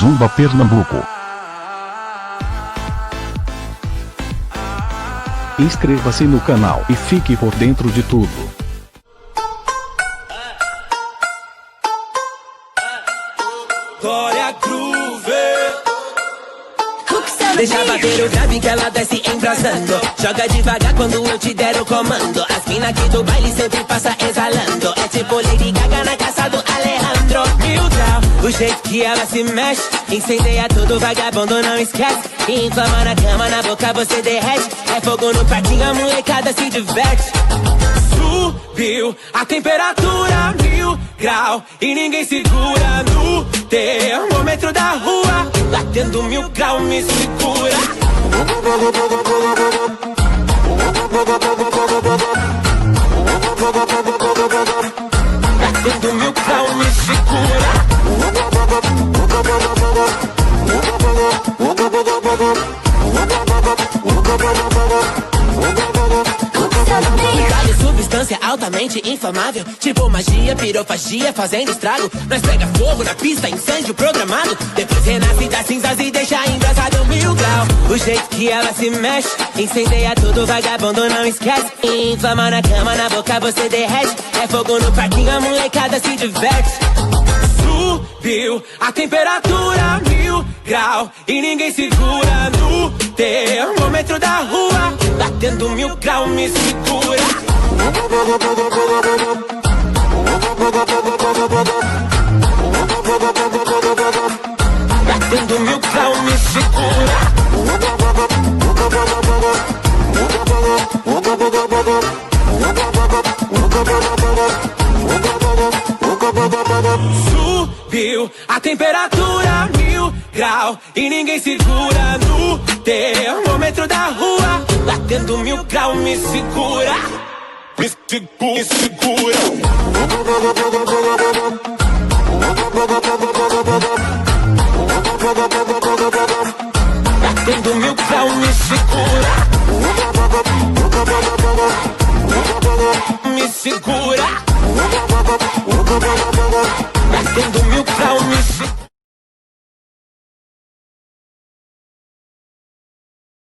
Zumba Pernambuco. Inscreva-se no canal e fique por dentro de tudo. Glória Groove. Deixa bater o grave que ela desce embrasando. Joga devagar quando eu te der o comando. As mina aqui do baile sempre passa exalando. É tipo Lady Gaga na caça do Alejandro. Mil grau, o jeito que ela se mexe. Incendeia tudo, vagabundo, não esquece. E inflama na cama, na boca você derrete. É fogo no parquinho, a molecada se diverte. Subiu a temperatura 1000 graus e ninguém segura no termômetro da rua. Batendo 1000 graus me segura. Batendo 1000 graus me segura. Substância altamente inflamável, tipo magia, pirofagia, fazendo estrago. Nós pega fogo na pista, incêndio programado. Depois renasce das cinzas e deixa embrasado 1000 graus. O jeito que ela se mexe, incendeia tudo, vagabundo, não esquece. Inflama na cama, na boca você derrete. É fogo no parquinho, a molecada se diverte. Subiu a temperatura 1000 graus e ninguém segura no termômetro da rua. Batendo 1000 graus me segura. Batendo 1000 graus me segura. Subiu a temperatura 1000 graus e ninguém segura no termômetro da rua. Batendo 1000 graus me segura. Me segura. Batendo 1000 graus me segura. Me segura. Batendo 1000 graus me segura.